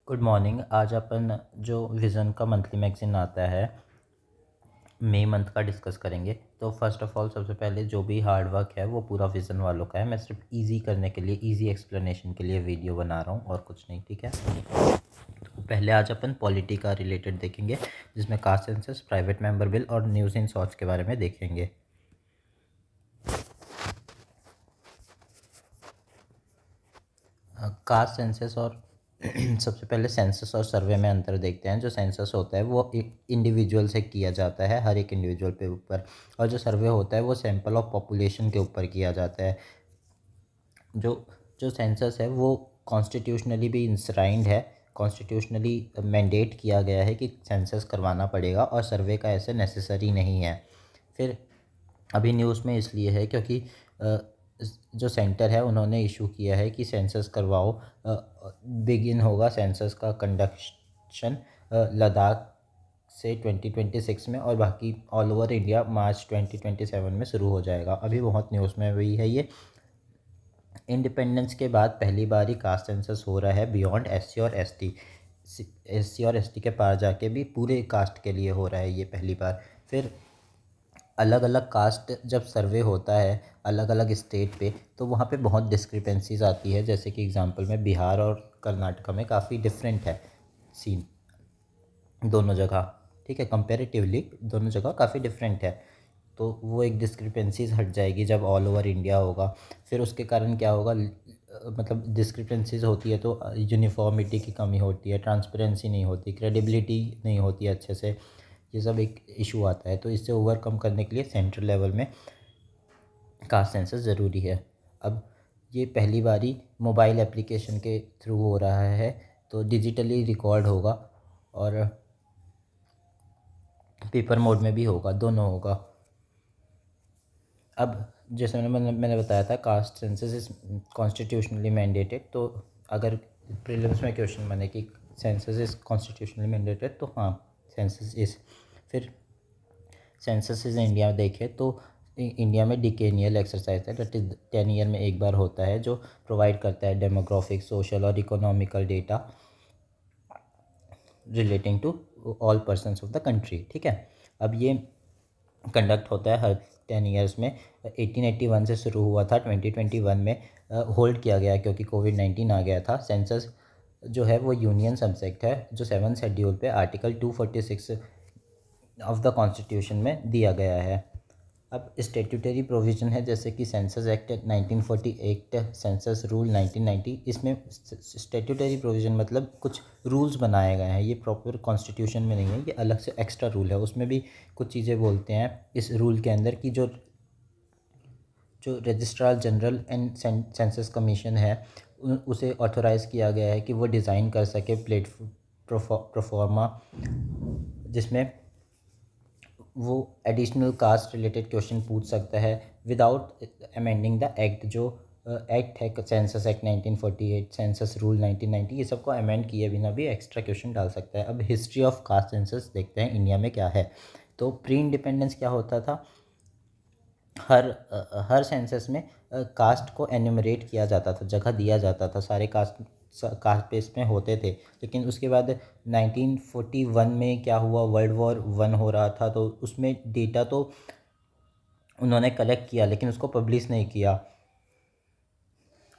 Good morning. आज अपन जो vision का मंथली मैगज़ीन आता है मई मंथ का डिस्कस करेंगे। तो फर्स्ट ऑफ़ ऑल सबसे पहले जो भी हार्ड वर्क है वो पूरा विज़न वालों का है। मैं सिर्फ इजी करने के लिए, इजी एक्सप्लेनेशन के लिए वीडियो बना रहा हूँ और कुछ नहीं, ठीक है। तो पहले आज अपन पॉलिटी का रिलेटेड देखेंगे, जिसमें caste census, private member bill और न्यूज़ इन शॉर्ट्स के बारे में देखेंगे। कास्ट सेंसस और सबसे पहले सेंसस और सर्वे में अंतर देखते हैं। जो सेंसस होता है वो इंडिविजुअल से किया जाता है, हर एक इंडिविजुअल पे ऊपर, और जो सर्वे होता है वो सैंपल ऑफ पॉपुलेशन के ऊपर किया जाता है। जो जो सेंसस है वो कॉन्स्टिट्यूशनली भी इंश्राइंड है, कॉन्स्टिट्यूशनली मैंडेट किया गया है कि सेंसस करवाना पड़ेगा, और सर्वे का ऐसे नेसेसरी नहीं है। फिर अभी न्यूज़ में इसलिए है क्योंकि जो सेंटर है उन्होंने इशू किया है कि सेंसस करवाओ। बिगिन होगा सेंसस का कंडक्शन लद्दाख से 2026 में, और बाकी ऑल ओवर इंडिया मार्च 2027 में शुरू हो जाएगा। अभी बहुत न्यूज़ में हुई है ये। इंडिपेंडेंस के बाद पहली बार ही कास्ट सेंसस हो रहा है बियॉन्ड एससी और एसटी। एससी और एसटी के पार जाके भी पूरे कास्ट के लिए हो रहा है ये पहली बार। फिर अलग अलग कास्ट जब सर्वे होता है अलग अलग स्टेट पे, तो वहाँ पे बहुत डिस्क्रिपेंसीज आती है। जैसे कि एग्जांपल में बिहार और कर्नाटका में काफ़ी डिफरेंट है सीन दोनों जगह, ठीक है। कंपैरेटिवली दोनों जगह काफ़ी डिफरेंट है, तो वो एक डिस्क्रिपेंसीज हट जाएगी जब ऑल ओवर इंडिया होगा। फिर उसके कारण क्या होगा, मतलब डिस्क्रिपेंसीज होती है तो यूनिफॉर्मिटी की कमी होती है, ट्रांसपेरेंसी नहीं होती, क्रेडिबिलिटी नहीं होती अच्छे से। ये सब एक इशू आता है, तो इससे ओवरकम करने के लिए सेंट्रल लेवल में कास्ट सेंसस ज़रूरी है। अब ये पहली बारी मोबाइल एप्लीकेशन के थ्रू हो रहा है, तो डिजिटली रिकॉर्ड होगा और पेपर मोड में भी होगा, दोनों होगा। अब जैसे मैंने बताया था caste census is constitutionally mandated. तो अगर प्रीलिम्स में क्वेश्चन बने कि सेंसस इज कॉन्स्टिट्यूशनली मैंडेटेड, तो हाँ सेंसस इज। फिर सेंसस इज इंडिया देखें तो इंडिया में डिकेनियल एक्सरसाइज है, दैट इज 10 ईयर में एक बार होता है, जो प्रोवाइड करता है डेमोग्राफिक, सोशल और economical data relating to all persons of the country, ठीक है। अब ये कंडक्ट होता है हर 10 ईयर्स में। 1881 से शुरू हुआ था, 2021 में होल्ड किया गया क्योंकि कोविड-19 आ गया था। सेंसस जो है वो यूनियन सब्जेक्ट है, जो 7 शेड्यूल पे आर्टिकल 246 ऑफ द कॉन्स्टिट्यूशन में दिया गया है। अब स्टेट्यूटरी प्रोविज़न है, जैसे कि सेंसस एक्ट 1948, सेंसस रूल 1990। इसमें स्टेट्यूटरी प्रोविज़न मतलब कुछ रूल्स बनाए गए हैं, ये प्रॉपर कॉन्स्टिट्यूशन में नहीं है, ये अलग से एक्स्ट्रा रूल है। उसमें भी कुछ चीज़ें बोलते हैं इस रूल के अंदर कि जो जो registrar general and census commission है उसे ऑथोराइज़ किया गया है कि वो डिज़ाइन कर सके प्रोफॉर्मा, जिसमें वो एडिशनल कास्ट रिलेटेड क्वेश्चन पूछ सकता है विदाउट अमेंडिंग द एक्ट। जो एक्ट है सेंसस एक्ट 1948, सेंसस रूल 1990, ये सबको अमेंड किए बिना भी एक्स्ट्रा क्वेश्चन डाल सकता है। अब हिस्ट्री ऑफ कास्ट सेंसस देखते हैं इंडिया में क्या है। तो प्री इंडिपेंडेंस क्या होता था, हर सेंसस में कास्ट को एन्यूमरेट किया जाता था, जगह दिया जाता था, सारे कास्ट बेस में होते थे। लेकिन उसके बाद 1941 में क्या हुआ, वर्ल्ड वॉर 1 हो रहा था, तो उसमें डेटा तो उन्होंने कलेक्ट किया लेकिन उसको पब्लिश नहीं किया।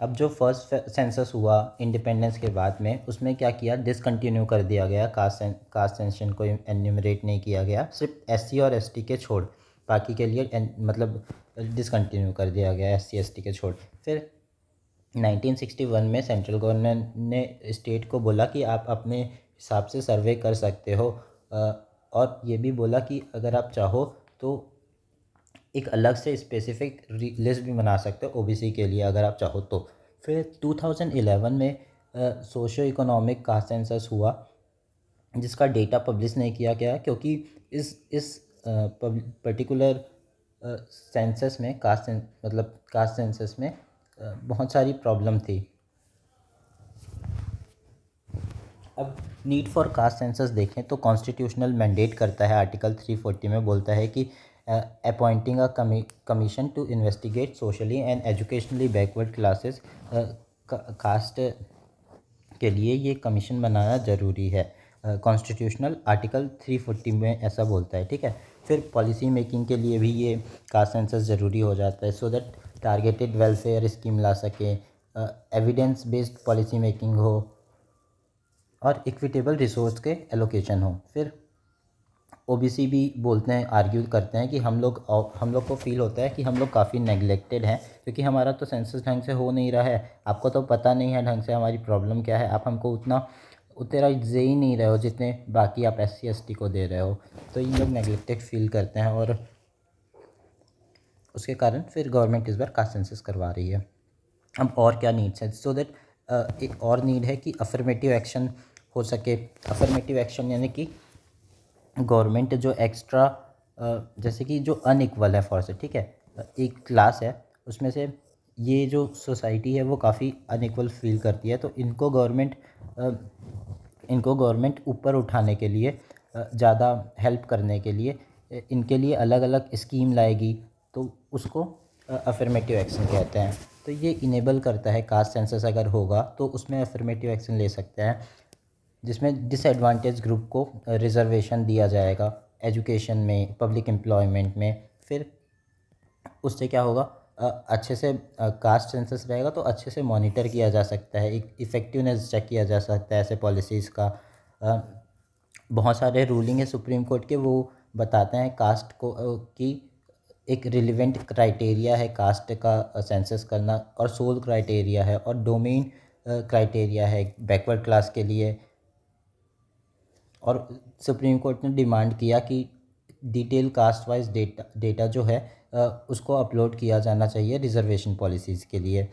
अब जो फर्स्ट सेंसस हुआ इंडिपेंडेंस के बाद में, उसमें क्या किया, डिसकंटिन्यू कर दिया गया, कास्ट सेंशन को एन्यूमरेट नहीं किया गया, सिर्फ एससी और एसटी के छोड़, बाकी के लिए मतलब डिसकंटिन्यू कर दिया गया एससी एसटी के छोड़। फिर 1961 में सेंट्रल गवर्नमेंट ने स्टेट को बोला कि आप अपने हिसाब से सर्वे कर सकते हो, और ये भी बोला कि अगर आप चाहो तो एक अलग से स्पेसिफिक लिस्ट भी बना सकते हो ओबीसी के लिए, अगर आप चाहो तो। फिर 2011 में सोशो इकोनॉमिक कास्ट सेंसस हुआ, जिसका डेटा पब्लिश नहीं किया गया क्योंकि इस पर्टिकुलर सेंसस में कास्ट सेंसस में बहुत सारी प्रॉब्लम थी। अब नीड फॉर कास्ट सेंसस देखें तो कॉन्स्टिट्यूशनल मैंडेट करता है, आर्टिकल 340 में बोलता है कि appointing a commission to investigate socially and educationally backward classes, caste के लिए ये कमीशन बनाना ज़रूरी है। कॉन्स्टिट्यूशनल आर्टिकल 340 में ऐसा बोलता है, ठीक है। फिर पॉलिसी मेकिंग के लिए भी ये कास्ट सेंसस ज़रूरी हो जाता है, so that targeted welfare scheme ला सके, एविडेंस बेस्ड पॉलिसी मेकिंग हो और इक्विटेबल रिसोर्स के एलोकेशन हो। फिर ओबीसी भी बोलते हैं, आर्ग्यू करते हैं कि हम लोग को फील होता है कि हम लोग काफ़ी नेग्लेक्टेड हैं, क्योंकि हमारा तो सेंसस ढंग से हो नहीं रहा है। आपको तो पता नहीं है ढंग से हमारी प्रॉब्लम क्या है, आप हमको उतना दे ही नहीं रहे हो जितने बाकी आप SC ST को दे रहे हो। तो ये लोग नेग्लेक्टेड फील करते हैं और उसके कारण फिर गवर्नमेंट इस बार कास्ट सेंसस करवा रही है। अब और क्या नीड्स है, सो दैट एक और नीड है कि अफर्मेटिव एक्शन हो सके। अफर्मेटिव एक्शन यानी कि गवर्नमेंट जो एक्स्ट्रा, जैसे कि जो अनइक्वल है फॉर से, ठीक है, एक क्लास है उसमें से ये जो सोसाइटी है वो काफ़ी अनइक्वल फील करती है, तो इनको गवर्नमेंट ऊपर उठाने के लिए, ज़्यादा हेल्प करने के लिए इनके लिए अलग अलग स्कीम लाएगी, तो उसको अफर्मेटिव एक्शन कहते हैं। तो ये इनेबल करता है, कास्ट सेंसस अगर होगा तो उसमें अफर्मेटिव एक्शन ले सकते हैं, जिसमें डिसएडवांटेज ग्रुप को रिजर्वेशन दिया जाएगा एजुकेशन में, पब्लिक एम्प्लॉयमेंट में। फिर उससे क्या होगा, अच्छे से कास्ट सेंसस रहेगा तो अच्छे से मॉनिटर किया जा सकता है, एक इफ़ेक्टिवनेस चेक किया जा सकता है ऐसे पॉलिसीज़ का। बहुत सारे रूलिंग है सुप्रीम कोर्ट के, वो बताते हैं कास्ट को कि एक रिलेवेंट क्राइटेरिया है कास्ट का सेंसस करना, और सोल क्राइटेरिया है, और डोमेन क्राइटेरिया है बैकवर्ड क्लास के लिए। और सुप्रीम कोर्ट ने डिमांड किया कि डिटेल कास्ट वाइज डेटा जो है उसको अपलोड किया जाना चाहिए रिजर्वेशन पॉलिसीज़ के लिए।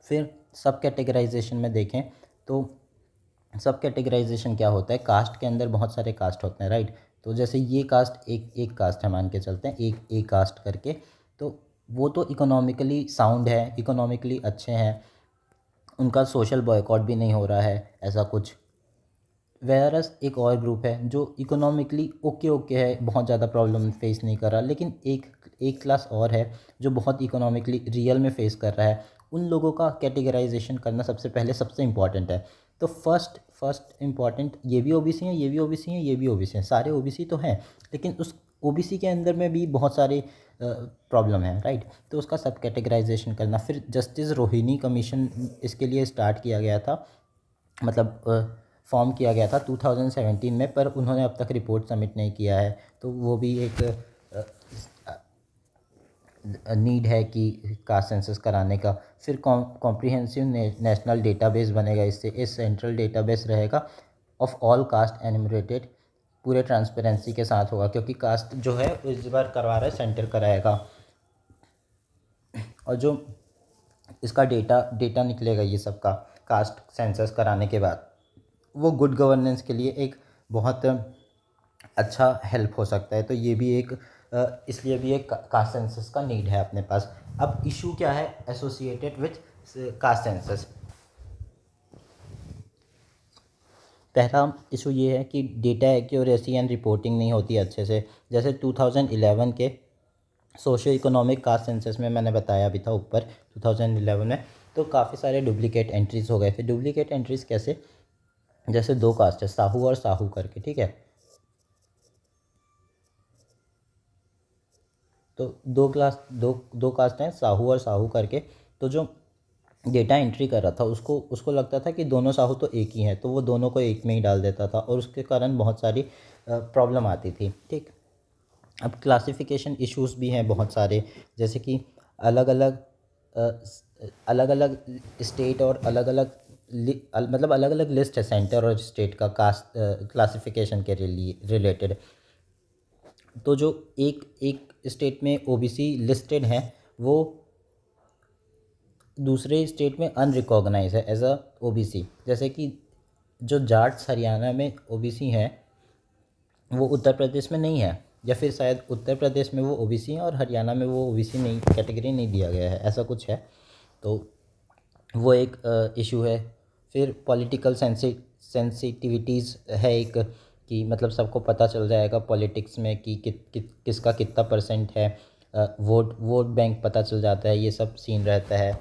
फिर सब कैटेगराइजेशन में देखें तो सब कैटेगराइजेशन क्या होता है, कास्ट के अंदर बहुत सारे कास्ट होते हैं, राइट। तो जैसे ये कास्ट एक कास्ट है, मान के चलते हैं एक कास्ट करके, तो वो तो इकोनॉमिकली साउंड है, इकोनॉमिकली अच्छे हैं, उनका सोशल बॉयकॉट भी नहीं हो रहा है ऐसा कुछ। वेयरस एक और ग्रुप है जो इकोनॉमिकली ओके ओके है, बहुत ज़्यादा प्रॉब्लम फेस नहीं कर रहा, लेकिन एक क्लास और है जो बहुत इकोनॉमिकली रियल में फेस कर रहा है। उन लोगों का कैटेगराइजेशन करना सबसे पहले सबसे इम्पॉर्टेंट है। तो फर्स्ट इम्पॉर्टेंट, ये भी ओबीसी हैं, ये भी ओबीसी हैं, ये भी ओबीसी हैं, सारे ओबीसी तो हैं, लेकिन उस ओबीसी के अंदर में भी बहुत सारे प्रॉब्लम है, राइट। तो उसका सब कैटेगराइजेशन करना। फिर जस्टिस रोहिणी कमीशन इसके लिए स्टार्ट किया गया था, मतलब फॉर्म किया गया था 2017 में, पर उन्होंने अब तक रिपोर्ट सबमिट नहीं किया है। तो वो भी एक नीड है कि कास्ट सेंसस कराने का। फिर कॉम्प्रिहेंसिव नेशनल डेटाबेस बनेगा, इससे इस सेंट्रल डेटाबेस रहेगा ऑफ ऑल कास्ट एनिमरेटेड, पूरे ट्रांसपेरेंसी के साथ होगा, क्योंकि कास्ट जो है इस बार करवा रहा है सेंटर कराएगा। और जो इसका डेटा निकलेगा ये सब का कास्ट सेंसस कराने के बाद, वो गुड गवर्नेंस के लिए एक बहुत अच्छा हेल्प हो सकता है। तो ये भी एक इसलिए भी एक कास्ट सेंसस का नीड है अपने पास। अब इशू क्या है एसोसिएटेड विथ कास्ट सेंसस। पहला इशू ये है कि डेटा एक्यूरेसी एंड रिपोर्टिंग नहीं होती अच्छे से। जैसे 2011 के सोशियो इकोनॉमिक कास्ट सेंसस में मैंने बताया भी था ऊपर 2011 में, तो काफ़ी सारे डुप्लीकेट एंट्रीज़ हो गए थे। डुप्लीकेट एंट्रीज़ कैसे, जैसे दो कास्ट है साहू और साहू करके, ठीक है। तो दो कास्ट हैं साहू और साहू करके। तो जो डेटा एंट्री कर रहा था उसको लगता था कि दोनों साहू तो एक ही हैं, तो वो दोनों को एक में ही डाल देता था, और उसके कारण बहुत सारी प्रॉब्लम आती थी, ठीक। अब क्लासिफिकेशन इश्यूज भी हैं बहुत सारे, जैसे कि अलग अलग स्टेट और मतलब अलग अलग लिस्ट है सेंटर और स्टेट का कास्ट क्लासिफिकेशन के रिलेटेड। तो जो एक एक स्टेट में ओबीसी लिस्टेड हैं, वो दूसरे स्टेट में अनरिकॉग्नाइज है एज अ ओबीसी। जैसे कि जो जाट्स हरियाणा में ओबीसी हैं, वो उत्तर प्रदेश में नहीं है, या फिर शायद उत्तर प्रदेश में वो ओबीसी हैं और हरियाणा में वो ओबीसी नहीं, कैटेगरी नहीं दिया गया है, ऐसा कुछ है। तो वो एक इशू है। फिर पॉलिटिकल सेंसिटिविटीज़ है एक, कि मतलब सबको पता चल जाएगा पॉलिटिक्स में कि किसका कितना परसेंट है। वोट वोट बैंक पता चल जाता है, ये सब सीन रहता है।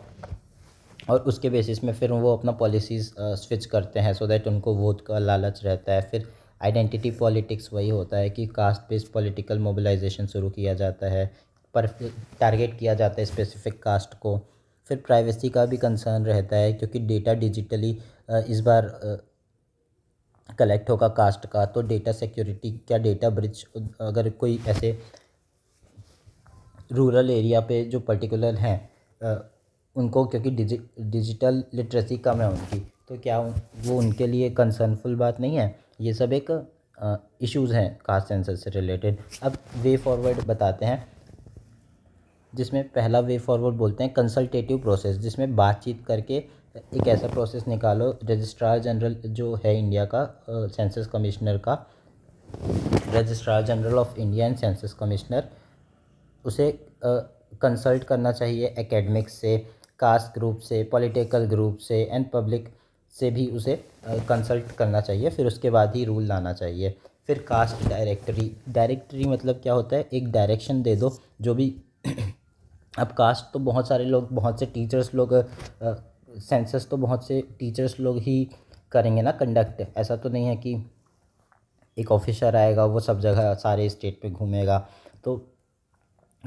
और उसके बेसिस में फिर वो अपना पॉलिसीज़ स्विच करते हैं सो दैट उनको वोट का लालच रहता है। फिर आइडेंटिटी पॉलिटिक्स वही होता है कि कास्ट बेस्ड पॉलिटिकल मोबिलाइजेशन शुरू किया जाता है, पर टारगेट किया जाता है स्पेसिफिक कास्ट को। फिर प्राइवेसी का भी कंसर्न रहता है क्योंकि डेटा डिजिटली इस बार कलेक्ट होगा कास्ट का, तो डेटा सिक्योरिटी क्या डेटा ब्रिच, अगर कोई ऐसे रूरल एरिया पे जो पर्टिकुलर हैं उनको, क्योंकि डिजिटल लिटरेसी कम है उनकी, तो क्या वो उनके लिए कंसर्नफुल बात नहीं है। ये सब एक इश्यूज़ हैं कास्ट सेंसस से रिलेटेड। अब वे फॉरवर्ड बताते हैं, जिसमें पहला वे फॉरवर्ड बोलते हैं कंसल्टेटिव प्रोसेस, जिसमें बातचीत करके एक ऐसा प्रोसेस निकालो। रजिस्ट्रार जनरल जो है इंडिया का, सेंसस कमिश्नर का, registrar general of India and census commissioner, उसे कंसल्ट करना चाहिए एकेडमिक्स से, कास्ट ग्रुप से, पॉलिटिकल ग्रुप से एंड पब्लिक से भी उसे कंसल्ट करना चाहिए। फिर उसके बाद ही रूल लाना चाहिए। फिर कास्ट डायरेक्टरी मतलब क्या होता है, एक डायरेक्शन दे दो जो भी अब कास्ट तो बहुत सारे लोग, बहुत से टीचर्स लोग, सेंसस तो बहुत से टीचर्स लोग ही करेंगे ना कंडक्ट। ऐसा तो नहीं है कि एक ऑफिसर आएगा वो सब जगह सारे स्टेट पे घूमेगा। तो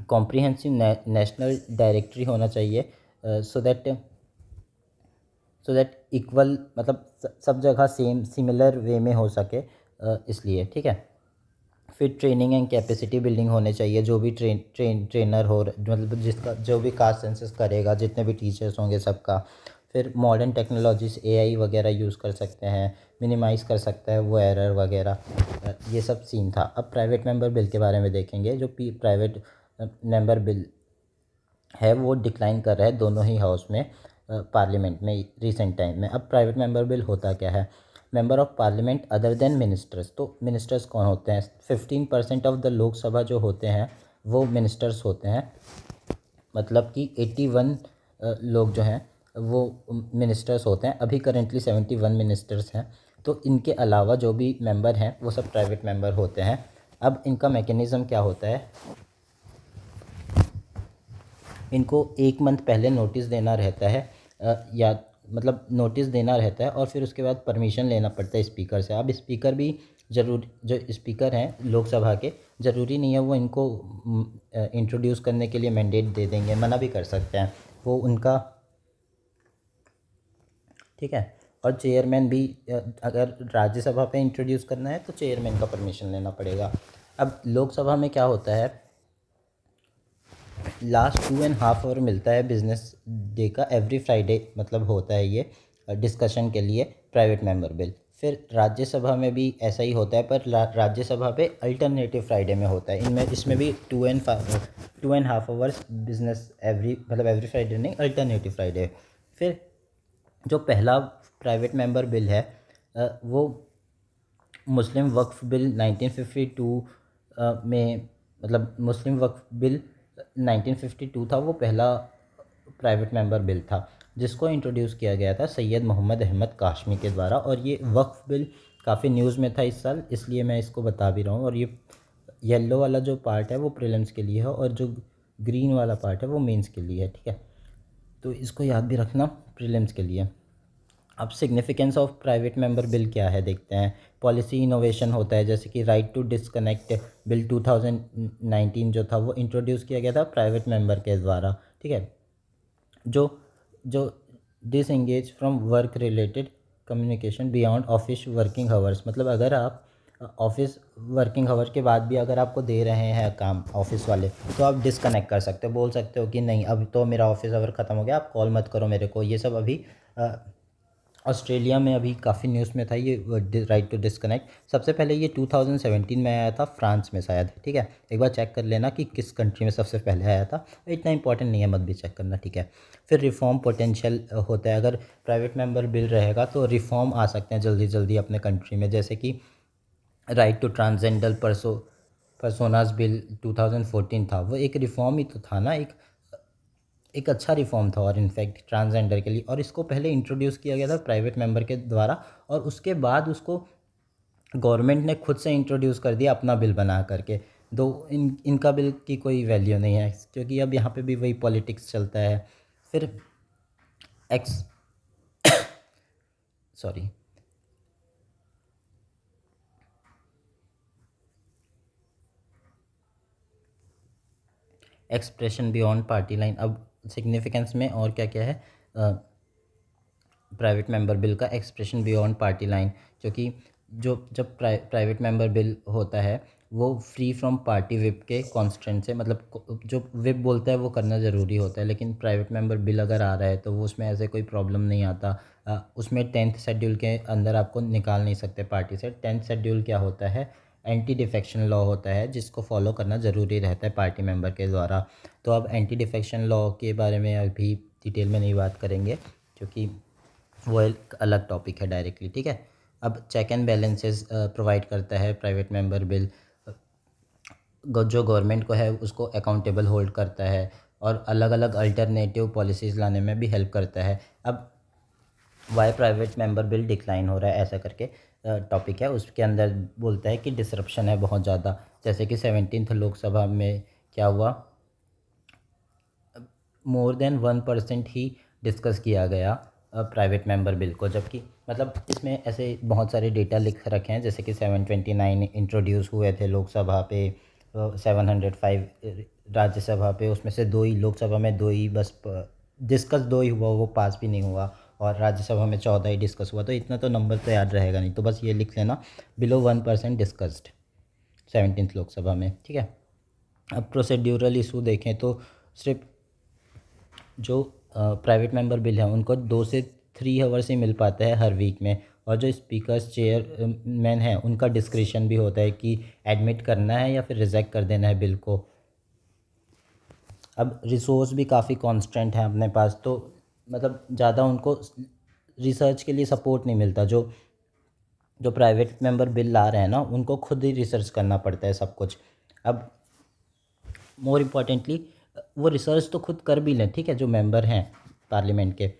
कॉम्प्रिहेंसिव नेशनल डायरेक्टरी होना चाहिए, सो दैट इक्वल मतलब सब जगह सेम सिमिलर वे में हो सके, इसलिए ठीक है। फिर ट्रेनिंग एंड कैपेसिटी बिल्डिंग होने चाहिए। जो भी ट्रेनर हो, मतलब जिसका जो भी कास्ट सेंसस करेगा, जितने भी टीचर्स होंगे सबका। फिर मॉडर्न टेक्नोलॉजीज एआई वगैरह यूज़ कर सकते हैं, मिनिमाइज़ कर सकता है वो एरर वगैरह। ये सब सीन था। अब प्राइवेट मेंबर बिल के बारे में देखेंगे। जो प्राइवेट मेंबर बिल है वो डिक्लाइन कर रहा है दोनों ही हाउस में, पार्लियामेंट में रिसेंट टाइम में। अब प्राइवेट मेंबर बिल होता क्या है, member of parliament other than ministers. तो मिनिस्टर्स कौन होते हैं, 15% ऑफ द लोकसभा जो होते हैं वो मिनिस्टर्स होते हैं। मतलब कि 81 लोग जो हैं वो मिनिस्टर्स होते हैं। अभी करेंटली 71 मिनिस्टर्स हैं। तो इनके अलावा जो भी मेंबर हैं वो सब प्राइवेट मेंबर होते हैं। अब इनका मैकेनिज़्म क्या होता है, इनको 1 मंथ पहले नोटिस देना रहता है, या मतलब नोटिस देना रहता है, और फिर उसके बाद परमिशन लेना पड़ता है स्पीकर से। अब स्पीकर भी ज़रूर, जो स्पीकर हैं लोकसभा के, ज़रूरी नहीं है वो इनको इंट्रोड्यूस करने के लिए मैंडेट दे देंगे, मना भी कर सकते हैं वो उनका, ठीक है। और चेयरमैन भी, अगर राज्यसभा पे इंट्रोड्यूस करना है तो चेयरमैन का परमिशन लेना पड़ेगा। अब लोकसभा में क्या होता है, लास्ट 2.5 आवर मिलता है बिजनेस डे का, एवरी फ्राइडे मतलब होता है ये डिस्कशन के लिए प्राइवेट मेंबर बिल। फिर राज्यसभा में भी ऐसा ही होता है, पर राज्यसभा पे अल्टरनेटिव फ्राइडे में होता है। इनमें इसमें भी 2.5 आवर्स बिजनेस एवरी फ्राइडे नहीं, अल्टरनेटिव फ्राइडे। फिर जो पहला प्राइवेट मेंबर बिल है वो मुस्लिम वक्फ बिल 1952 में, मतलब मुस्लिम वक्फ बिल 1952 था, वो पहला प्राइवेट मेंबर बिल था जिसको इंट्रोड्यूस किया गया था सैयद मोहम्मद अहमद काशमी के द्वारा। और ये वक्फ बिल काफ़ी न्यूज़ में था इस साल, इसलिए मैं इसको बता भी रहा हूँ। और ये येलो वाला जो पार्ट है वो प्रीलिम्स के लिए है, और जो ग्रीन वाला पार्ट है वो मेंस के लिए है, ठीक है। तो इसको याद भी रखना प्रीलिम्स के लिए। अब significance of private member bill क्या है देखते हैं। पॉलिसी इनोवेशन होता है, जैसे कि राइट टू डिस्कनेक्ट बिल 2019 जो था वो इंट्रोड्यूस किया गया था प्राइवेट मेंबर के द्वारा, ठीक है। जो जो disengage from work related communication beyond office working hours, मतलब अगर आप ऑफिस वर्किंग आवर के बाद भी अगर आपको दे रहे हैं काम ऑफिस वाले, तो आप डिसकनेक्ट कर सकते हो, बोल सकते हो कि नहीं अब तो मेरा ऑफिस आवर ख़त्म हो गया, आप कॉल मत करो मेरे को। ये सब अभी ऑस्ट्रेलिया में अभी काफ़ी न्यूज़ में था ये राइट टू डिस्कनेक्ट। सबसे पहले ये 2017 में आया था फ्रांस में शायद, ठीक है। एक बार चेक कर लेना कि किस कंट्री में सबसे पहले आया था, इतना इंपॉर्टेंट नहीं है, मत भी चेक करना, ठीक है। फिर रिफॉर्म पोटेंशियल होता है, अगर प्राइवेट मेंबर बिल रहेगा तो रिफॉर्म आ सकते हैं जल्दी जल्दी अपने कंट्री में, जैसे कि right to transgender persons bill 2014 था। वो एक रिफॉर्म ही तो था ना, एक अच्छा रिफॉर्म था, और इनफैक्ट ट्रांसजेंडर के लिए। और इसको पहले इंट्रोड्यूस किया गया था प्राइवेट मेंबर के द्वारा, और उसके बाद उसको गवर्नमेंट ने खुद से इंट्रोड्यूस कर दिया अपना बिल बना करके। दो इनका बिल की कोई वैल्यू नहीं है, क्योंकि अब यहाँ पे भी वही पॉलिटिक्स चलता है। फिर x sorry expression beyond party line. अब सिग्निफिकेंस में और क्या क्या है प्राइवेट मेंबर बिल का, एक्सप्रेशन बियॉन्ड पार्टी लाइन, क्योंकि जब प्राइवेट मेंबर बिल होता है वो फ्री फ्रॉम पार्टी विप के कॉन्स्टेंट से, मतलब जो विप बोलता है वो करना ज़रूरी होता है, लेकिन प्राइवेट मेंबर बिल अगर आ रहा है तो वो उसमें ऐसे कोई प्रॉब्लम नहीं आता। उसमें 10th शेड्यूल के अंदर आपको निकाल नहीं सकते पार्टी से। 10th शेड्यूल क्या होता है, एंटी डिफेक्शन लॉ होता है, जिसको फॉलो करना ज़रूरी रहता है पार्टी मेंबर के द्वारा। तो अब एंटी डिफेक्शन लॉ के बारे में अभी डिटेल में नहीं बात करेंगे, क्योंकि वो एक अलग टॉपिक है डायरेक्टली, ठीक है। अब चेक एंड बैलेंसेस प्रोवाइड करता है प्राइवेट मेंबर बिल, जो गवर्नमेंट को है उसको अकाउंटेबल होल्ड करता है, और अलग अलग अल्टरनेटिव पॉलिसीज़ लाने में भी हेल्प करता है। अब why private member bill decline हो रहा है, ऐसा करके टॉपिक है, उसके अंदर बोलता है कि डिसरप्शन है बहुत ज़्यादा। जैसे कि 17th लोकसभा में क्या हुआ, मोर देन 1% ही डिस्कस किया गया प्राइवेट मेंबर बिल को, जबकि मतलब इसमें ऐसे बहुत सारे डेटा लिख रखे हैं, जैसे कि 729 इंट्रोड्यूस हुए थे लोकसभा पे, 705 राज्यसभा पे, उसमें से दो ही लोकसभा में, दो ही बस डिस्कस दो ही हुआ, वो पास भी नहीं हुआ, और राज्यसभा में 14 ही डिस्कस हुआ। तो इतना तो नंबर तो याद रहेगा नहीं, तो बस ये लिख लेना, बिलो 1% डिस्कस्ड 17th लोकसभा में, ठीक है। अब प्रोसीड्यूरल इशू देखें तो सिर्फ जो प्राइवेट मेंबर बिल है उनको 2 से 3 आवर्स ही मिल पाता है हर वीक में, और जो स्पीकर्स चेयरमैन है उनका डिस्क्रिशन भी होता है कि एडमिट करना है या फिर रिजेक्ट कर देना है बिल को। अब रिसोर्स भी काफ़ी कांस्टेंट है अपने पास, तो मतलब ज़्यादा उनको रिसर्च के लिए सपोर्ट नहीं मिलता। जो जो प्राइवेट मेंबर बिल ला रहे हैं ना, उनको खुद ही रिसर्च करना पड़ता है सब कुछ। अब मोर इम्पॉर्टेंटली वो रिसर्च तो खुद कर भी लें, ठीक है, जो मेंबर हैं पार्लियामेंट के,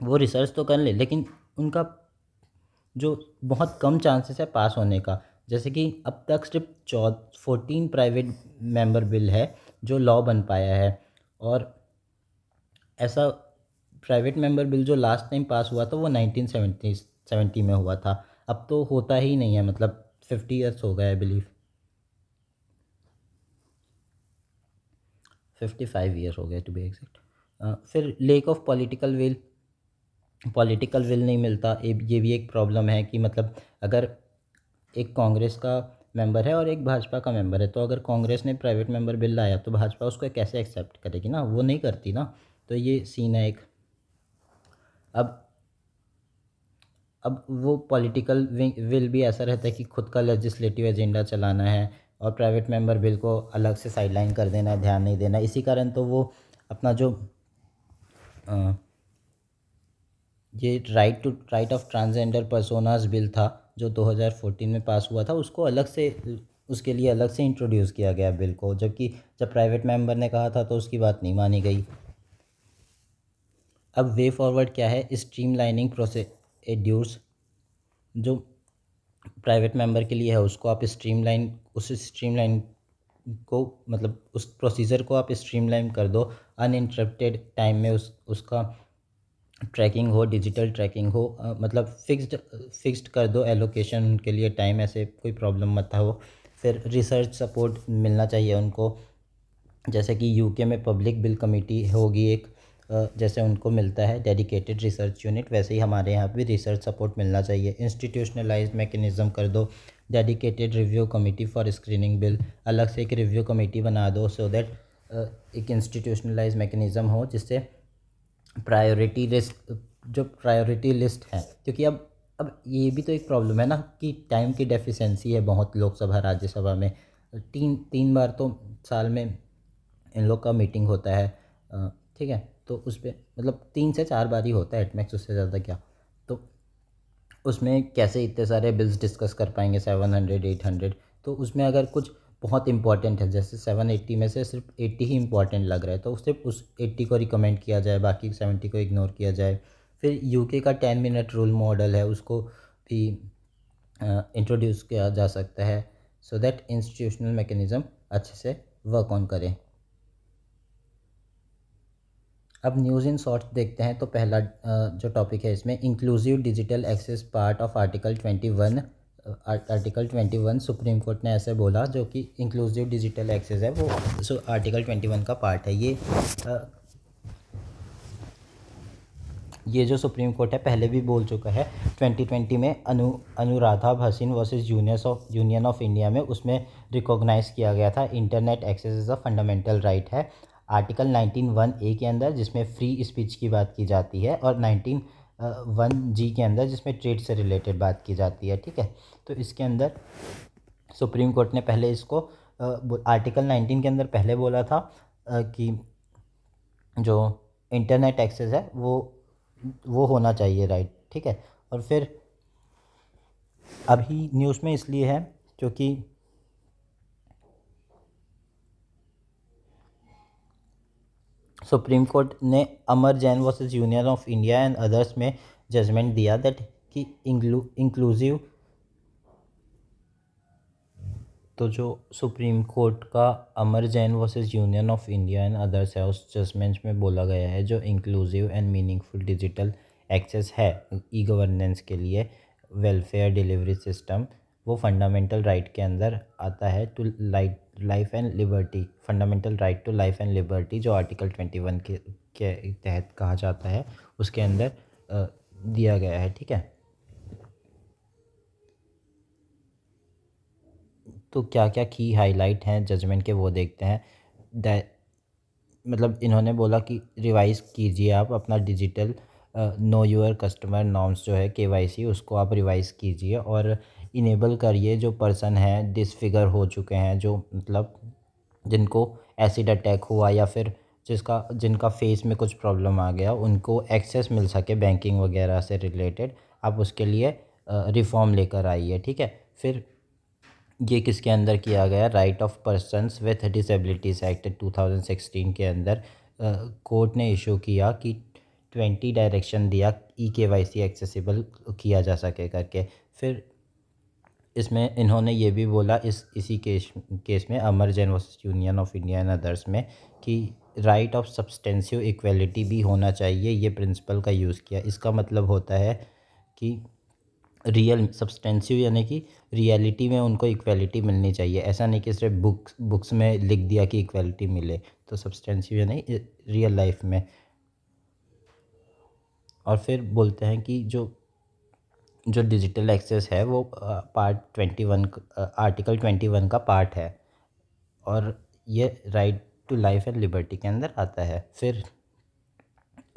वो रिसर्च तो कर ले, लेकिन उनका जो बहुत कम चांसेस है पास होने का। जैसे कि अब तक सिर्फ 14 प्राइवेट मेंबर बिल है जो लॉ बन पाया है, और ऐसा प्राइवेट मेंबर बिल जो लास्ट टाइम पास हुआ था वो 1970 में हुआ था। अब तो होता ही नहीं है, मतलब 50 ईयर्स हो गए आई बिलीव, 55 ईयर हो गए टू बी एग्जैक्ट। फिर लेक ऑफ पॉलिटिकल विल नहीं मिलता, ये भी एक प्रॉब्लम है कि मतलब अगर एक कांग्रेस का मेंबर है और एक भाजपा का मेंबर है, तो अगर कांग्रेस ने प्राइवेट मेंबर बिल लाया तो भाजपा उसको कैसे एक्सेप्ट करेगी ना, वो नहीं करती ना। तो ये सीन है एक। अब वो पॉलिटिकल विल भी ऐसा रहता है कि खुद का लेजिस्लेटिव एजेंडा चलाना है, और प्राइवेट मेंबर बिल को अलग से साइडलाइन कर देना है, ध्यान नहीं देना। इसी कारण तो वो अपना जो ये right of transgender personas bill था जो 2014 में पास हुआ था, उसको अलग से, उसके लिए अलग से इंट्रोड्यूस किया गया बिल को, जबकि जब प्राइवेट मेंबर ने कहा था तो उसकी बात नहीं मानी गई। अब वे फॉरवर्ड क्या है, स्ट्रीमलाइनिंग प्रोसीड्यूर्स, जो प्राइवेट मेंबर के लिए है उसको आप उस स्ट्रीमलाइन को, मतलब उस प्रोसीजर को आप स्ट्रीमलाइन कर दो, अनइंटरप्टेड टाइम में उसका ट्रैकिंग हो, डिजिटल ट्रैकिंग हो, मतलब फिक्स्ड कर दो एलोकेशन उनके लिए टाइम, ऐसे कोई प्रॉब्लम मत हो। फिर रिसर्च सपोर्ट मिलना चाहिए उनको, जैसे कि यूके में पब्लिक बिल कमेटी होगी एक, जैसे उनको मिलता है डेडिकेटेड रिसर्च यूनिट, वैसे ही हमारे यहाँ भी रिसर्च सपोर्ट मिलना चाहिए। इंस्टीट्यूशनलाइज्ड मैकेनिज़्म कर दो, dedicated review committee for screening bill, अलग से एक रिव्यू कमेटी बना दो, सो दैट एक इंस्टीट्यूशनलाइज्ड मैकेनिज़्म हो जिससे प्रायोरिटी लिस्ट है, क्योंकि अब ये भी तो एक प्रॉब्लम है ना कि टाइम की डेफिशिएंसी है बहुत लोकसभा राज्यसभा में। तीन तीन बार तो साल में इन लोग का मीटिंग होता है, ठीक है, तो उस पर मतलब 3 से 4 बार ही होता है एटमैक्स, उससे ज़्यादा क्या। तो उसमें कैसे इतने सारे बिल्स डिस्कस कर पाएंगे, 700 800। तो उसमें अगर कुछ बहुत इंपॉर्टेंट है, जैसे 780 में से सिर्फ 80 ही इंपॉर्टेंट लग रहा है, तो सिर्फ उस 80 को रिकमेंड किया जाए, बाकी 70 को इग्नोर किया जाए। फिर यूके का 10 मिनट रूल मॉडल है, उसको भी इंट्रोड्यूस किया जा सकता है। सो दैट इंस्टीट्यूशनल मैकेनिज़्म अच्छे से वर्क ऑन करें। अब न्यूज़ इन शॉर्ट देखते हैं। तो पहला जो टॉपिक है इसमें inclusive digital access part of article 21। Article 21 Supreme Court ने ऐसे बोला, जो कि इंक्लूसिव डिजिटल एक्सेस है वो आर्टिकल 21 का पार्ट है। ये जो सुप्रीम कोर्ट है पहले भी बोल चुका है 2020 में Anuradha Bhasin versus union of India में, उसमें रिकॉग्नाइज़ किया गया था internet access is a fundamental right है। आर्टिकल 19(1)(a) के अंदर जिसमें फ्री स्पीच की बात की जाती है, और 19(1)(g) के अंदर जिसमें ट्रेड से रिलेटेड बात की जाती है। ठीक है, तो इसके अंदर सुप्रीम कोर्ट ने पहले इसको आर्टिकल 19 के अंदर पहले बोला था कि जो इंटरनेट एक्सेस है वो होना चाहिए, राइट। ठीक है, और फिर अभी न्यूज़ में इसलिए है क्योंकि सुप्रीम कोर्ट ने Amar Jain versus union of India and others में जजमेंट दिया दैट कि इंक्लूसिव, तो जो सुप्रीम कोर्ट का Amar Jain versus union of India and others है, उस जजमेंट में बोला गया है जो inclusive and meaningful digital access है ई गवर्नेंस के लिए वेलफेयर डिलीवरी सिस्टम, वो फंडामेंटल राइट के अंदर आता है to life and liberty, fundamental right to life and liberty जो आर्टिकल 21 के तहत कहा जाता है, उसके अंदर दिया गया है। ठीक है, तो क्या क्या की हाईलाइट हैं जजमेंट के वो देखते हैं। मतलब इन्होंने बोला कि रिवाइज़ कीजिए आप अपना digital know your customer norms जो है KYC, उसको आप रिवाइज़ कीजिए और इनेबल करिए जो पर्सन हैं डिसफिगर हो चुके हैं, जो मतलब जिनको एसिड अटैक हुआ या फिर जिनका फेस में कुछ प्रॉब्लम आ गया, उनको एक्सेस मिल सके बैंकिंग वगैरह से रिलेटेड, आप उसके लिए रिफॉर्म लेकर आइए। ठीक है, फिर ये किसके अंदर किया गया, right of persons with disabilities act 2016 के अंदर कोर्ट ने इशू किया कि 20 डायरेक्शन दिया KYC एक्सेसिबल किया जा सके करके। फिर इसमें इन्होंने ये भी बोला इसी केस में Amar Jain versus union of India and others में कि राइट ऑफ सब्सटेंसिव इक्वलिटी भी होना चाहिए, ये प्रिंसिपल का यूज़ किया। इसका मतलब होता है कि रियल सब्सटेंसिव यानी कि रियलिटी में उनको इक्वलिटी मिलनी चाहिए, ऐसा नहीं कि सिर्फ बुक्स में लिख दिया कि इक्वलिटी मिले, तो सब्सटेंसिव यानी रियल लाइफ में। और फिर बोलते हैं कि जो जो डिजिटल एक्सेस है वो पार्ट 21 आर्टिकल 21 का पार्ट है, और ये right to life and liberty के अंदर आता है। फिर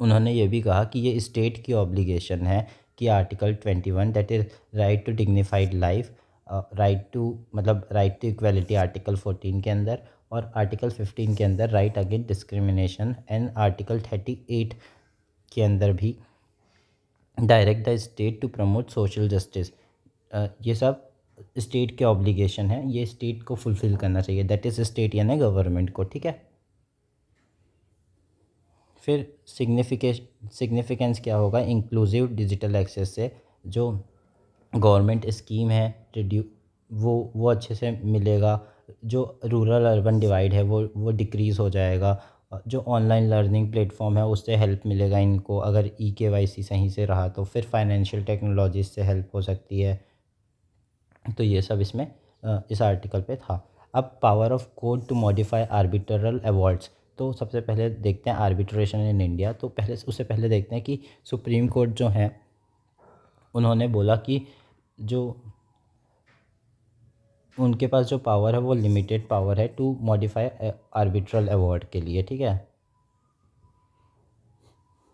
उन्होंने ये भी कहा कि ये स्टेट की ऑब्लिगेशन है कि article 21 that is right to dignified life, right to मतलब राइट टू इक्वलिटी आर्टिकल 14 के अंदर, और आर्टिकल 15 के अंदर right against discrimination, and article 38 के अंदर भी direct the state to promote social justice. ये सब स्टेट के ऑब्लिगेशन है, ये स्टेट को फुलफ़िल करना चाहिए, दैट इज़ स्टेट यानी गवर्नमेंट को। ठीक है, फिर सिग्निफिकेंस क्या होगा इंक्लूसिव डिजिटल एक्सेस से, जो गवर्नमेंट स्कीम है वो अच्छे से मिलेगा, जो रूरल अर्बन डिवाइड है वो डिक्रीज़ हो जाएगा, जो ऑनलाइन लर्निंग प्लेटफॉर्म है उससे हेल्प मिलेगा इनको, अगर KYC सही से रहा तो फिर फाइनेंशियल टेक्नोलॉजी से हेल्प हो सकती है। तो ये सब इसमें इस आर्टिकल पे था। अब power of court to modify arbitral awards, तो सबसे पहले देखते हैं आर्बिट्रेशन इन इंडिया। तो उससे पहले देखते हैं कि सुप्रीम कोर्ट जो है उन्होंने बोला कि जो उनके पास जो पावर है वो लिमिटेड पावर है टू मॉडिफाई आर्बिट्रल अवार्ड के लिए। ठीक है,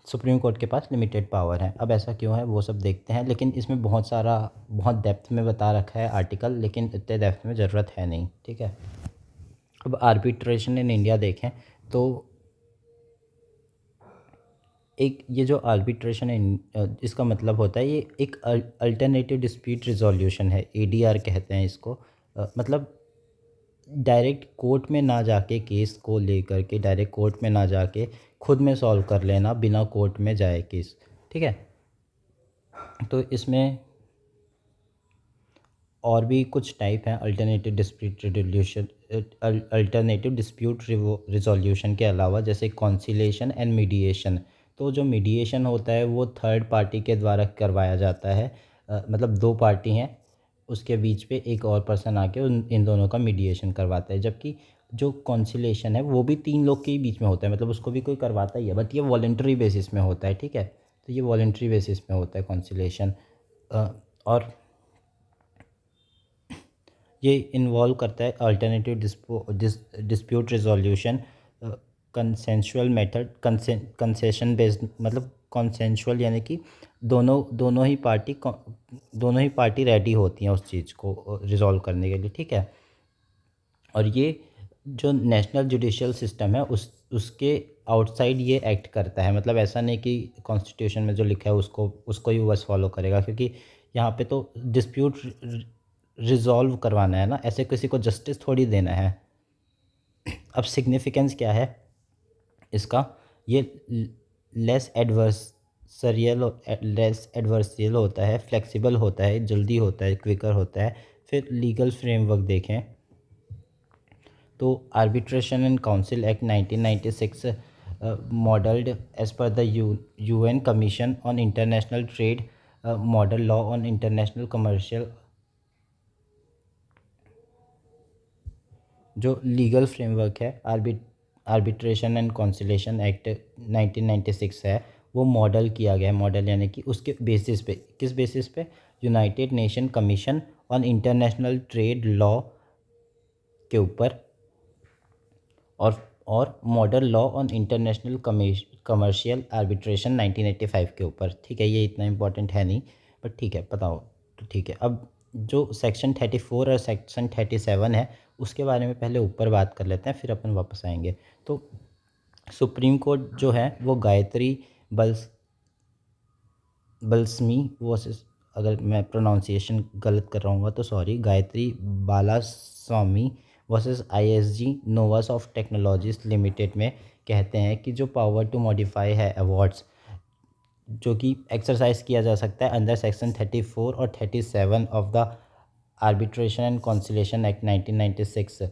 सुप्रीम कोर्ट के पास लिमिटेड पावर है। अब ऐसा क्यों है वो सब देखते हैं, लेकिन इसमें बहुत डेप्थ में बता रखा है आर्टिकल, लेकिन इतने डेप्थ में ज़रूरत है नहीं। ठीक है, अब आर्बिट्रेशन इन इंडिया देखें तो एक ये जो आर्बिट्रेशन है इसका मतलब होता है ये एक अल्टरनेटिव डिस्प्यूट रिजोल्यूशन है, ADR कहते हैं इसको। मतलब डायरेक्ट कोर्ट में ना जाके केस को लेकर के डायरेक्ट कोर्ट में ना जाके खुद में सॉल्व कर लेना बिना कोर्ट में जाए केस। ठीक है, तो इसमें और भी कुछ टाइप हैं अल्टरनेटिव डिस्प्यूट रिजोल्यूशन के अलावा, जैसे कॉन्सिलेशन एंड मीडिएशन। तो जो मीडिएशन होता है वो थर्ड पार्टी के द्वारा करवाया जाता है। मतलब दो पार्टी हैं, उसके बीच पे एक और पर्सन आके इन दोनों का मीडिएशन करवाता है। जबकि जो कॉन्सिलेशन है वो भी तीन लोग के ही बीच में होता है, मतलब उसको भी कोई करवाता ही है, बट ये वॉलेंट्री बेसिस में होता है। ठीक है, तो ये वॉलेंट्री बेसिस में होता है कॉन्सिलेशन। और ये इन्वॉल्व करता है alternative dispute resolution, consensual method, concession based, मतलब कंसेंशुअल यानी कि दोनों दोनों ही पार्टी रेडी होती हैं उस चीज़ को रिजॉल्व करने के लिए। ठीक है, और ये जो नेशनल जुडिशियल सिस्टम है उसके आउटसाइड ये एक्ट करता है। मतलब ऐसा नहीं कि कॉन्स्टिट्यूशन में जो लिखा है उसको ही बस फॉलो करेगा, क्योंकि यहाँ पे तो डिस्प्यूट रिजॉल्व करवाना है ना, ऐसे किसी को जस्टिस थोड़ी देना है। अब सिग्निफिकेंस क्या है इसका, ये लेस एडवर्सरियल होता है, फ्लेक्सिबल होता है, जल्दी होता है, क्विकर होता है। फिर लीगल फ्रेमवर्क देखें तो arbitration and council act 1996 modelled as पर the UN commission on international trade, model law on international commercial. जो लीगल फ्रेमवर्क है आर्बिट्रेशन एंड कॉन्सिलेशन एक्ट 1996 है, वो मॉडल किया गया है। मॉडल यानी कि उसके बेसिस पे, किस बेसिस पे, United nation commission on international trade law के ऊपर, और model law on international commercial arbitration 1985 के ऊपर। ठीक है, ये इतना इम्पोर्टेंट है नहीं, बट ठीक है पता हो तो ठीक है। अब जो सेक्शन 34 और सेक्शन 37 है उसके बारे में पहले ऊपर बात कर लेते हैं, फिर अपन वापस आएंगे। तो सुप्रीम कोर्ट जो है वो गायत्री बल्समी वर्सेस, अगर मैं प्रोनाउंसिएशन गलत कर रहा हूँ तो sorry, Gayatri Balaswamy versus ISG Novasoft Technologies Limited में कहते हैं कि जो पावर टू मॉडिफाई है अवार्ड्स, जो कि एक्सरसाइज किया जा सकता है अंडर सेक्शन 34 और 37 of the arbitration and conciliation act 1996,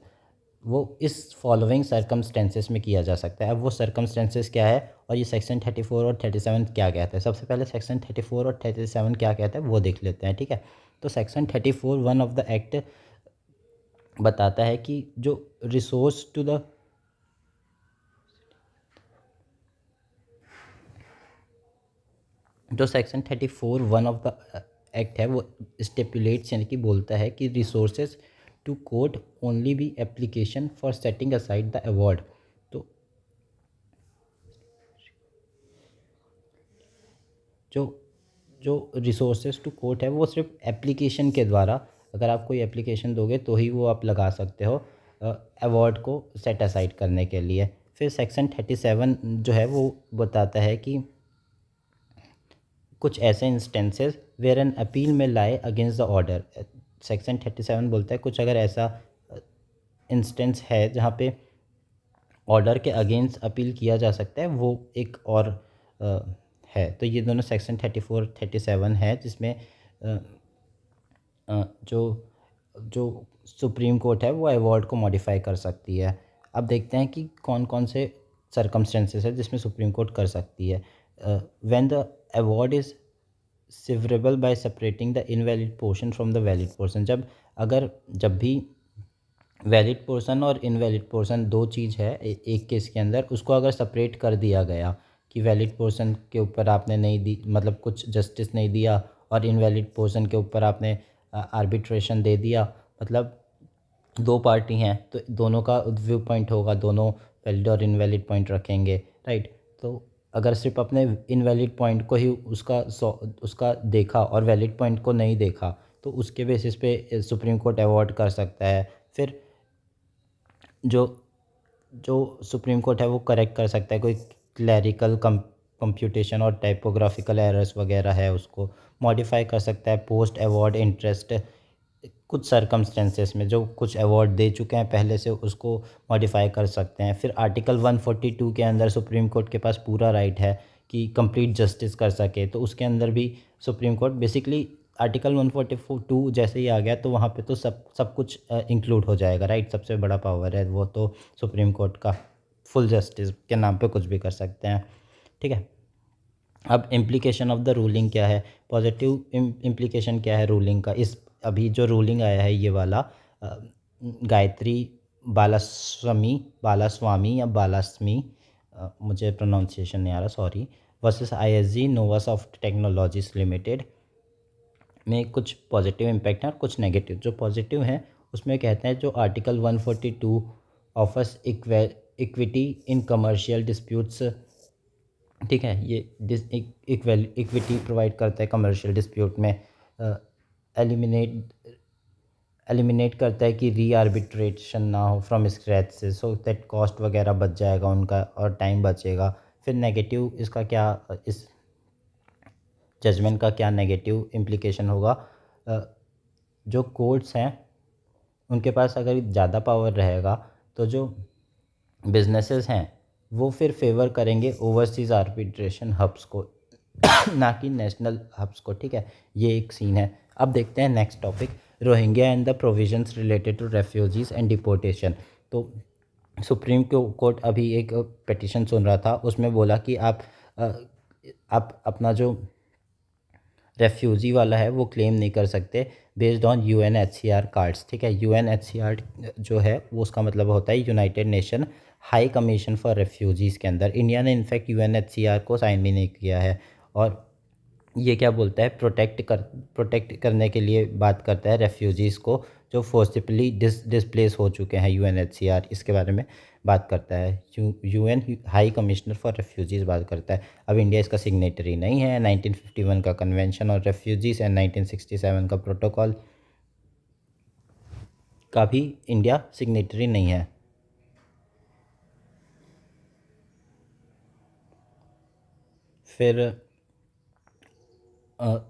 वो इस फॉलोइंग सर्कमस्टेंसेस में किया जा सकता है। अब वो सर्कमस्टेंसेस क्या है और ये सेक्शन 34 और 37 क्या कहता है, सबसे पहले सेक्शन 34 और 37 क्या कहता है वो देख लेते हैं। ठीक है, तो section 34 one of the act बताता है कि जो रिसोर्स टू द जो section 34 one of the act है वो स्टेपुलेट्स यानी कि बोलता है कि recourses to court only be application for setting aside the award. तो जो जो रिसोर्सेज टू कोर्ट है वो सिर्फ एप्लीकेशन के द्वारा, अगर आप कोई एप्लीकेशन दोगे तो ही वो आप लगा सकते हो अवार्ड को सेट असाइड करने के लिए। फिर सेक्शन 37 जो है वो बताता है कि कुछ ऐसे इंस्टेंसेस वेयर एन अपील में लाई अगेंस्ट द ऑर्डर। सेक्शन 37 बोलता है कुछ अगर ऐसा इंस्टेंस है जहाँ पे ऑर्डर के अगेंस्ट अपील किया जा सकता है, वो एक और है। तो ये दोनों सेक्शन 34 37 है जिसमें जो जो सुप्रीम कोर्ट है वो अवार्ड को मॉडिफाई कर सकती है। अब देखते हैं कि कौन कौन से सर्कमस्टेंसेस है जिसमें सुप्रीम कोर्ट कर सकती है। When the award is severable by separating the invalid portion from the valid portion. जब भी वैलिड पोर्शन और इनवैलिड पोर्शन दो चीज़ है एक केस के अंदर, उसको अगर सेपरेट कर दिया गया कि वैलिड पोर्शन के ऊपर आपने नहीं दी, मतलब कुछ जस्टिस नहीं दिया, और इनवैलिड पोर्शन के ऊपर आपने आर्बिट्रेशन दे दिया, मतलब दो पार्टी हैं तो दोनों का व्यू पॉइंट होगा, दोनों वैलिड और इनवैलिड पॉइंट रखेंगे, राइट। तो अगर सिर्फ अपने इनवैलिड पॉइंट को ही उसका देखा और वैलिड पॉइंट को नहीं देखा तो उसके बेसिस पे सुप्रीम कोर्ट अवॉर्ड कर सकता है। फिर जो जो सुप्रीम कोर्ट है वो करेक्ट कर सकता है कोई क्लैरिकल कंप्यूटेशन और टाइपोग्राफिकल एरर्स वगैरह है, उसको मॉडिफाई कर सकता है पोस्ट अवार्ड इंटरेस्ट कुछ सर्कमस्टेंसेस में, जो कुछ अवार्ड दे चुके हैं पहले से उसको मॉडिफाई कर सकते हैं। फिर आर्टिकल 142 के अंदर सुप्रीम कोर्ट के पास पूरा राइट है कि कंप्लीट जस्टिस कर सके, तो उसके अंदर भी सुप्रीम कोर्ट बेसिकली आर्टिकल 142 जैसे ही आ गया तो वहाँ पे तो सब सब कुछ इंक्लूड हो जाएगा, राइट। सबसे बड़ा पावर है वो, तो सुप्रीम कोर्ट का फुल जस्टिस के नाम पे कुछ भी कर सकते हैं, ठीक है। अब इम्प्लीकेशन ऑफ द रूलिंग क्या है, पॉजिटिव इम्प्लीकेशन क्या है रूलिंग का। इस अभी जो रूलिंग आया है ये वाला गायत्री बालास्वामी या बालास्मी, मुझे प्रोनाउंसिएशन नहीं आ रहा, sorry, versus ISG Novasoft Technologies Limited में कुछ पॉजिटिव इम्पैक्ट हैं और कुछ नेगेटिव। जो पॉजिटिव हैं उसमें कहते हैं जो article 142 offers equity in commercial disputes, ठीक है, ये इक्विटी प्रोवाइड करता है कमर्शियल डिस्प्यूट में, एलिमिनेट एलिमिनेट करता है कि री आर्बिट्रेशन ना हो फ्रॉम स्क्रैच से, सो दैट कॉस्ट वगैरह बच जाएगा उनका और टाइम बचेगा। फिर नेगेटिव इसका क्या, इस जजमेंट का क्या नेगेटिव इम्प्लीकेशन होगा, जो कोर्ट्स हैं उनके पास अगर ज़्यादा पावर रहेगा तो जो बिजनेसेस हैं वो फिर फेवर करेंगे ओवरसीज़ आर्बिट्रेशन हब्स को ना कि नेशनल हब्स को, ठीक है। ये एक सीन है। अब देखते हैं next topic, Rohingya and the provisions related to refugees and deportation. तो सुप्रीम कोर्ट अभी एक पिटीशन सुन रहा था, उसमें बोला कि आप अपना जो रेफ्यूजी वाला है वो क्लेम नहीं कर सकते बेस्ड ऑन UNHCR कार्ड्स, ठीक है। UNHCR जो है वो उसका मतलब होता है United nation high commission for refugees के अंदर। इंडिया ने इनफैक्ट UNHCR को साइन भी नहीं किया है, और ये क्या बोलता है, प्रोटेक्ट करने के लिए बात करता है रेफ्यूजीज़ को जो फोर्सिबली डिस्प्लेस हो चुके हैं। UNHCR इसके बारे में बात करता है, UN high commissioner for refugees बात करता है। अब इंडिया इसका सिग्नेटरी नहीं है। 1951 का कन्वेंशन और रेफ्यूजीज़ एंड 1967 का प्रोटोकॉल का भी इंडिया सिग्नेटरी नहीं है। फिर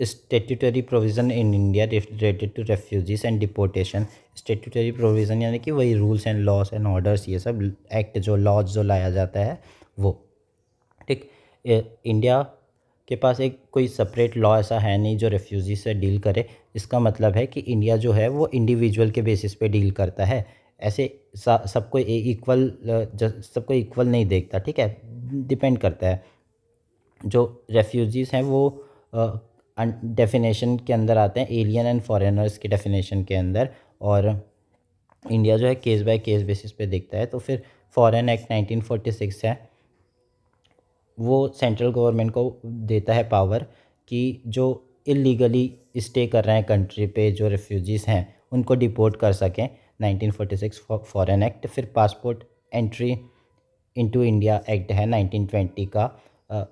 statutory provision in India related to refugees and deportation. Statutory provision यानी कि वही rules and laws and orders, ये सब एक्ट जो लॉज जो लाया जाता है वो, ठीक। इंडिया के पास एक कोई सेपरेट लॉ ऐसा है नहीं जो रेफ्यूजी से डील करे। इसका मतलब है कि इंडिया जो है वो इंडिविजुअल के बेसिस पे डील करता है, ऐसे सबको इक्वल नहीं देखता, ठीक है। डिपेंड करता है। जो रेफ्यूजीज़ हैं वो डेफिनेशन के अंदर आते हैं, एलियन एंड फॉरेनर्स की डेफिनेशन के अंदर, और इंडिया जो है केस बाय केस बेसिस पे देखता है। तो फिर फॉरेन एक्ट 1946 है, वो सेंट्रल गवर्नमेंट को देता है पावर कि जो इलीगली स्टे कर रहे हैं कंट्री पे जो रेफ्यूजीज़ हैं उनको डिपोर्ट कर सकें। 1946 फॉरेन एक्ट। फिर passport entry into India act है 1920 का,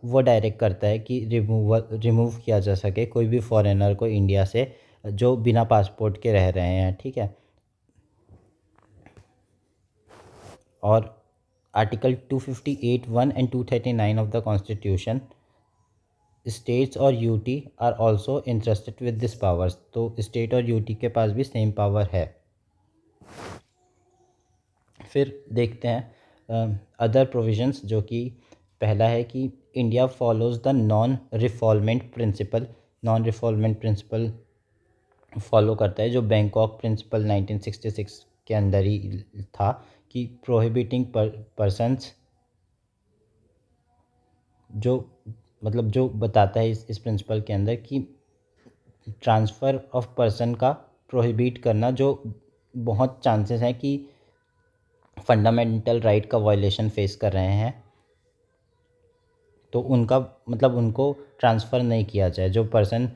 वो डायरेक्ट करता है कि रिमूव किया जा सके कोई भी फॉरेनर को इंडिया से जो बिना पासपोर्ट के रह रहे हैं, ठीक है। और article 258(1) and 239 of the constitution, states और UT are also interested with this powers. तो स्टेट और यूटी के पास भी सेम पावर है। फिर देखते हैं अदर प्रोविजंस, जो कि पहला है कि India follows the non refoulement principle follow करता है, जो बैंकॉक प्रिंसिपल 1966 के अंदर ही था, कि प्रोहिबिटिंग पर्सनस, जो मतलब जो बताता है इस प्रिंसिपल के अंदर कि ट्रांसफ़र ऑफ पर्सन का प्रोहिबिट करना, जो बहुत चांसेस हैं कि फंडामेंटल राइट का वायलेशन फेस कर रहे हैं, तो उनका मतलब उनको ट्रांसफ़र नहीं किया जाए। जो पर्सन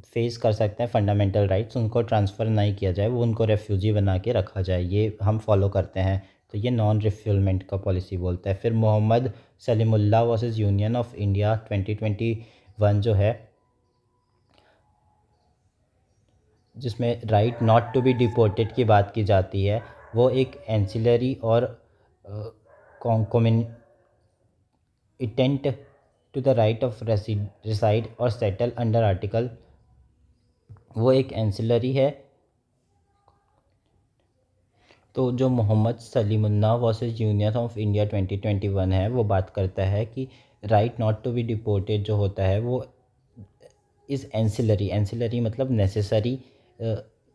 फेस कर सकते हैं फंडामेंटल राइट्स उनको ट्रांसफ़र नहीं किया जाए, वो उनको रेफ्यूजी बना के रखा जाए, ये हम फॉलो करते हैं। तो ये नॉन रिफ्यूलमेंट का पॉलिसी बोलता है। फिर Mohammad Salimullah versus union of India 2021 जो है, जिसमें right not to be deported की बात की जाती है, वो एक एंसिलरी और intent to the right of reside और सेटल अंडर आर्टिकल, वो एक एंसिलरी है। तो जो Mohammad Salimullah versus union of India 2021 है, वो बात करता है कि right not to be deported जो होता है वो इज़ एंसिलरी, एंसिलरी मतलब नेसेसरी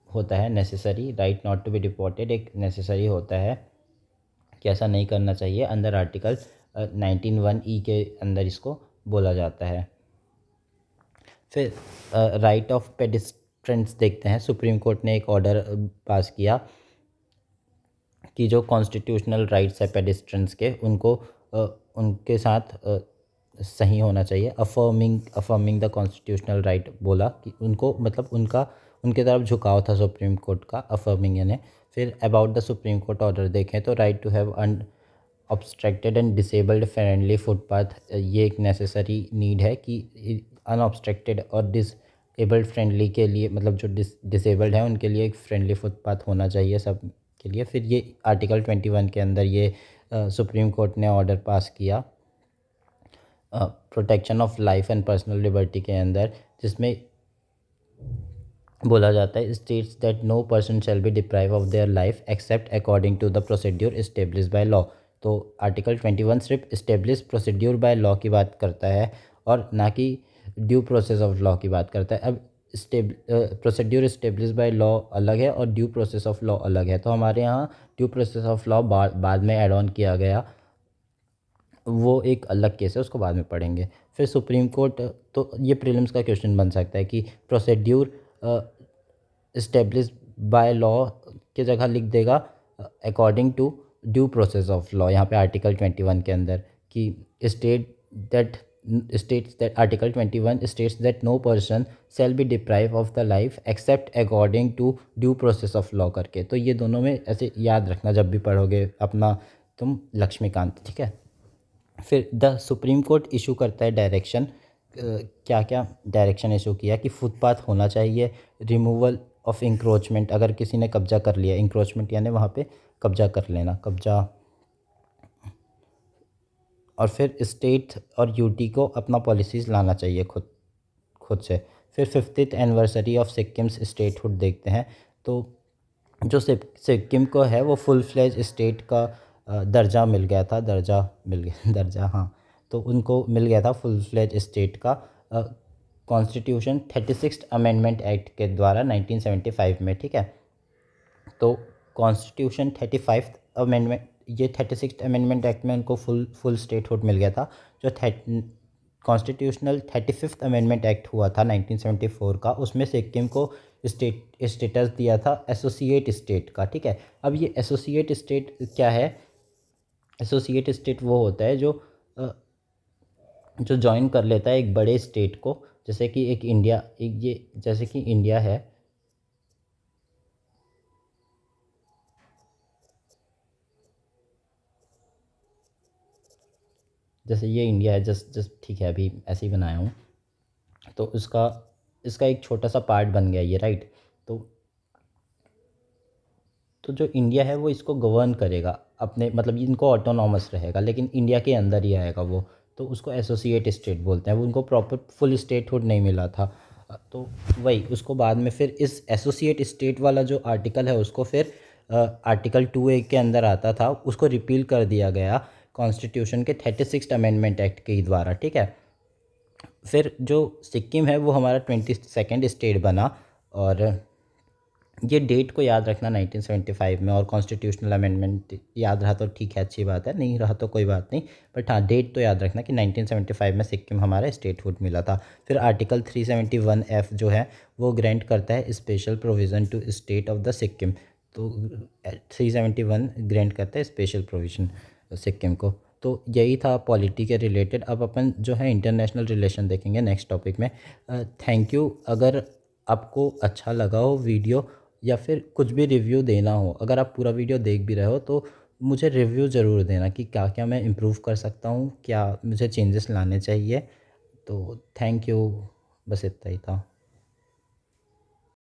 होता है, necessary, right not to be deported एक नेसेसरी होता है कि ऐसा नहीं करना चाहिए, अंदर आर्टिकल 19(1) के अंदर इसको बोला जाता है। फिर राइट ऑफ पेडिस्ट्रेंट्स देखते हैं। सुप्रीम कोर्ट ने एक ऑर्डर पास किया कि जो कॉन्स्टिट्यूशनल राइट्स है पेडिस्ट्रेंट्स के, उनको उनके साथ सही होना चाहिए। अफर्मिंग द कॉन्स्टिट्यूशनल राइट बोला कि उनको मतलब उनका उनके तरफ झुकाव था सुप्रीम कोर्ट का, अफर्मिंग यानी। फिर about the Supreme Court order देखें तो right to have obstructed and disabled friendly footpath, ये एक नेसेसरी नीड है कि अनऑब्स्ट्रक्टेड और डिसेबल्ड फ्रेंडली के लिए, मतलब जो डिसेबल्ड है उनके लिए एक फ्रेंडली फुटपाथ होना चाहिए सब के लिए। फिर ये आर्टिकल 21 के अंदर ये सुप्रीम कोर्ट ने ऑर्डर पास किया protection of life and personal liberty के अंदर, जिसमें बोला जाता है states that no person shall be deprive of their life except according to the procedure establish by law. तो आर्टिकल 21 सिर्फ इस्टेब्लिश प्रोसीड्यूर बाय लॉ की बात करता है और ना कि ड्यू प्रोसेस ऑफ लॉ की बात करता है। अब प्रोसीड्यूर इस्टेब्लिश बाय लॉ अलग है और ड्यू प्रोसेस ऑफ लॉ अलग है। तो हमारे यहाँ ड्यू प्रोसेस ऑफ लॉ बाद में ऐड ऑन किया गया, वो एक अलग केस है, उसको बाद में पढ़ेंगे। फिर सुप्रीम कोर्ट, तो ये प्रीलिम्स का क्वेश्चन बन सकता है कि प्रोसीड्यूर इस्टेब्लिश बाय लॉ की जगह लिख देगा according to due process of law यहाँ पे आर्टिकल 21 के अंदर, कि article 21 states that no person shall be deprive of the life except according to due process of law करके। तो ये दोनों में ऐसे याद रखना जब भी पढ़ोगे अपना तुम लक्ष्मीकांत, ठीक है। फिर द सुप्रीम कोर्ट इशू करता है डायरेक्शन, क्या क्या डायरेक्शन इशू किया कि फुटपाथ होना चाहिए, रिमूवल ऑफ इंक्रोचमेंट, अगर किसी ने कब्जा कर लिया, इंक्रोचमेंट यानी वहाँ पे कब्जा कर लेना, कब्जा। और फिर स्टेट और यूटी को अपना पॉलिसीज़ लाना चाहिए खुद से। फिर 50th anniversary of Sikkim's statehood देखते हैं। तो जो सिक्किम को है वो फुल फ्लेज स्टेट का दर्जा मिल गया था, दर्जा हाँ, तो उनको मिल गया था फुल फ्लेज स्टेट का कॉन्स्टिट्यूशन 36th अमेंडमेंट एक्ट के द्वारा 1975 में, ठीक है। तो कॉन्स्टिट्यूशन 35th अमेंडमेंट, ये 36th अमेंडमेंट एक्ट में उनको फुल स्टेटहुड मिल गया था। जो कॉन्स्टिट्यूशनल 35th अमेंडमेंट एक्ट हुआ था 1974 का, उसमें सिक्किम को स्टेटस दिया था एसोसिएट स्टेट का, ठीक है। अब ये एसोसिएट स्टेट क्या है? एसोसिएट स्टेट वो होता है जो ज्वाइन कर लेता है एक बड़े स्टेट को, जैसे कि एक इंडिया, एक ये जैसे कि इंडिया है, जैसे ये इंडिया है, जस्ट ठीक है, अभी ऐसे ही बनाया हूँ। तो इसका एक छोटा सा पार्ट बन गया ये, राइट। तो जो इंडिया है वो इसको गवर्न करेगा अपने, मतलब इनको ऑटोनॉमस रहेगा लेकिन इंडिया के अंदर ही आएगा वो, तो उसको एसोसिएट स्टेट बोलते हैं। वो उनको प्रॉपर फुल स्टेटहुड नहीं मिला था, तो वही उसको बाद में फिर इस एसोसिएट स्टेट वाला जो आर्टिकल है उसको फिर आर्टिकल 2A के अंदर आता था, उसको रिपील कर दिया गया कॉन्स्टिट्यूशन के 36th अमेंडमेंट एक्ट के द्वारा, ठीक है। फिर जो सिक्किम है वो हमारा 22nd स्टेट बना, और ये डेट को याद रखना 1975 में, और कॉन्स्टिट्यूशनल अमेंडमेंट याद रहा तो ठीक है, अच्छी बात है, नहीं रहा तो कोई बात नहीं, बट हाँ डेट तो याद रखना कि 1975 में सिक्किम हमारा स्टेटहुड मिला था। फिर आर्टिकल 371F जो है वो ग्रांट करता है special provision to state of the Sikkim. तो 371 ग्रांट करता है स्पेशल प्रोविज़न सिक्किम को। तो यही था पॉलिटी के रिलेटेड। अब अपन जो है इंटरनेशनल रिलेशन देखेंगे नेक्स्ट टॉपिक में। Thank you. अगर आपको अच्छा लगा हो वीडियो या फिर कुछ भी रिव्यू देना हो, अगर आप पूरा वीडियो देख भी रहे हो तो मुझे रिव्यू ज़रूर देना कि क्या क्या मैं इम्प्रूव कर सकता हूँ, क्या मुझे चेंजेस लाने चाहिए। तो थैंक यू, बस इतना ही था।